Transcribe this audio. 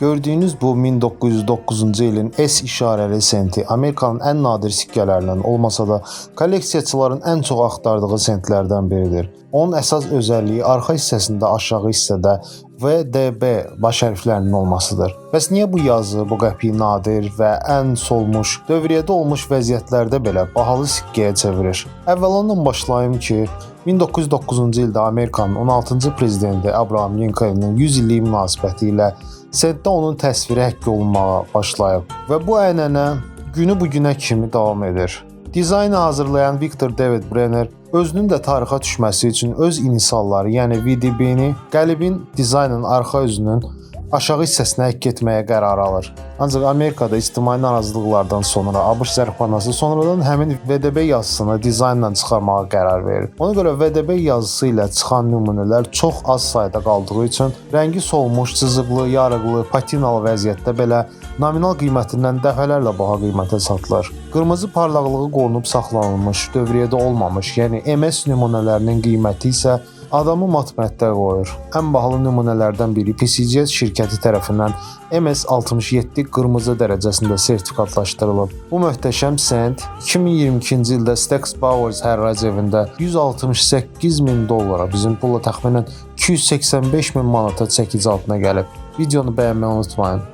Gördüyünüz bu 1909-cu ilin S işarəli senti Amerikanın ən nadir sikkələrindən olmasa da kolleksiyaçıların ən çox axtardığı sentlərdən biridir. Onun əsas özəlliyi arxa hissəsində aşağı hissədə VDB baş hərflərinin olmasıdır. Bəs niyə bu yazı, bu qəpik nadir və ən solmuş, dövriyyədə olmuş vəziyyətlərdə belə bahalı sikkəyə çevirir? Əvvəla ondan başlayım ki, 1909-cu ildə Amerikanın 16-cı prezidenti Abraham Lincoln'ın 100 illik münasibəti ilə sentdə onun təsviri həkk olunmağa başlayıb və bu ənənə günü bu günə kimi davam edir. Dizaynı hazırlayan Victor David Brenner özünün də tarixə düşməsi üçün öz inisalları, yəni VDB-ni qəlibin dizaynın arxa üzünün aşağı hissəsinə həkk etməyə qərar alır. Ancaq Amerikada ictimai narazılıqlardan sonra ABŞ zərbəxanası sonradan həmin VDB yazısını dizaynla çıxarmağa qərar verir. Ona görə VDB yazısı ilə çıxan nümunələr çox az sayda qaldığı üçün rəngi solmuş, cızıqlı, yarıqlı, patinalı vəziyyətdə belə nominal qiymətindən dəfələrlə baha qiymətə satılır. Qırmızı parlaqlığı qorunub saxlanılmış, dövriyyədə olmamış, yəni MS nümunələrinin qiyməti isə adamı matmətdə qoyur. Ən bahalı nümunələrdən biri PCGS şirkəti tərəfindən MS67 qırmızı dərəcəsində sertifikatlaşdırılıb. Bu möhtəşəm sent 2022-ci ildə Stack's Bowers hərrac evində $168.000, bizim pulla təxminən $285.000 manata çəkici altına gəlib. Videonu bəyənməyi unutmayın.